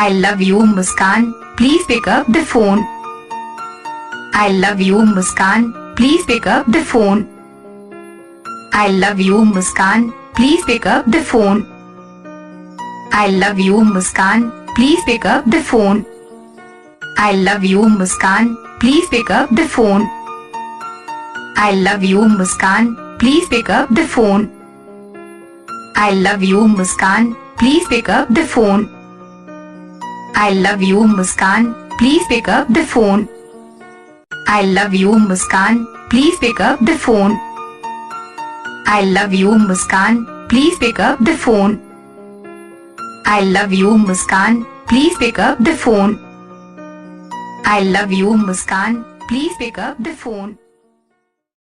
I love you, Muskan. Please pick up the phone. I love you, Muskan. Please pick up the phone. I love you, Muskan. Please pick up the phone. I love you, Muskan. Please pick up the phone. I love you, Muskan. Please pick up the phone. I love you, Muskan. Please pick up the phone. I love you, Muskan. Please pick up the phone. I love you, Muskan. Please pick up the phone. I love you, Muskan. Please pick up the phone. I love you, Muskan. Please pick up the phone. I love you, Muskan. Please pick up the phone. I love you, Muskan. Please pick up the phone.